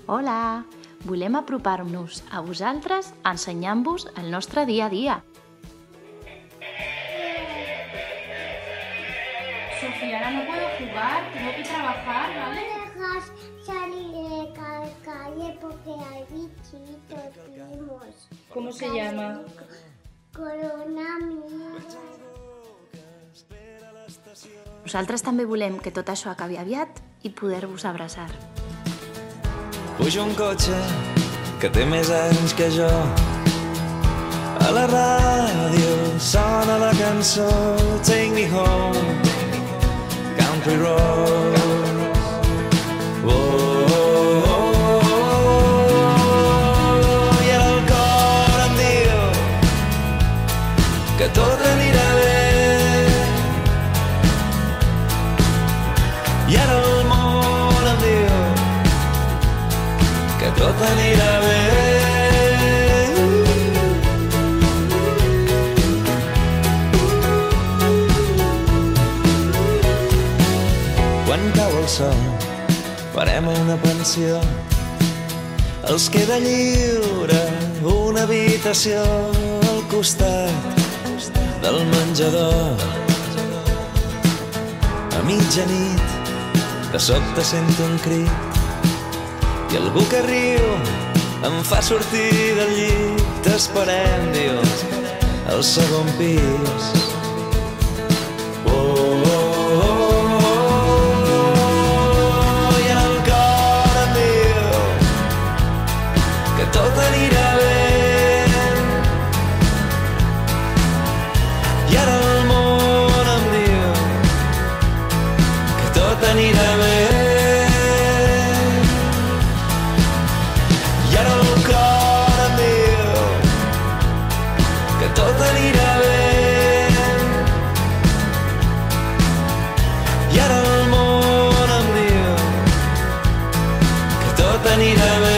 Hola! Volem apropar-nos a vosaltres ensenyant-vos el nostre dia a dia. Sofía, ahora no puedo jugar, tengo que trabajar, ¿vale? Dejas salir de la calle porque hay bichitos primos. ¿Cómo se llama? Coronavirus. Nosaltres també volem que tot això acabi aviat i poder-vos abraçar. Puja un cotxe que té més anys que jo. A la ràdio sona la cançó Take Me Home, Country Road. Oh, oh, oh. I ara el cor em diu que tot anirà bé. I ara el món em diu que tot anirà bé. Quan cau el sol, farem una pensió. Els queda lliure una habitació al costat del menjador. A mitjanit, de sobte sento un crit i algú que riu em fa sortir del llit. T'esperem, diu, al segon pis. Oh, oh, oh, oh. I el cor em diu que tot anirà bé. I ara el món em diu que tot anirà bé. Tot anirà bé. I ara el món em diu que tot anirà bé.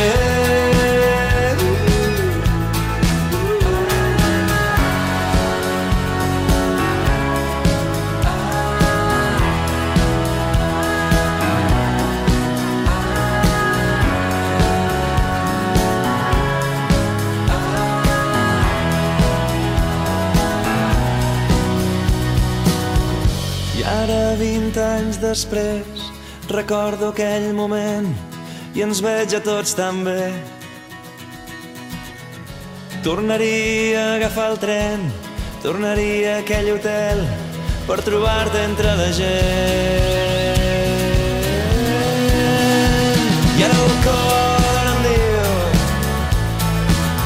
Ara, 20 anys després, recordo aquell moment i ens veig a tots tan bé. Tornaria a agafar el tren, tornaria a aquell hotel per trobar-te entre la gent. I ara el cor em diu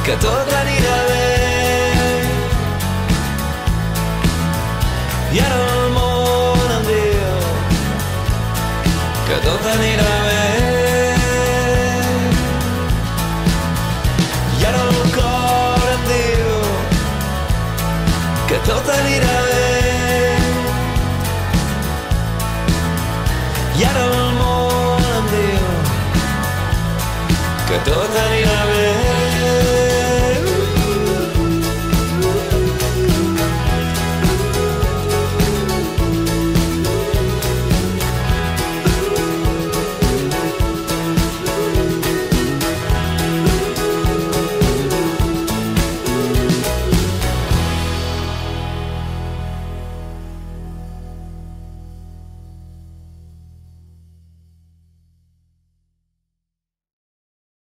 que tot anirà bé. I ara el món em diu que tot anirà bé. I ara el cor em diu que tot anirà bé. I ara el món em diu que tot anirà bé.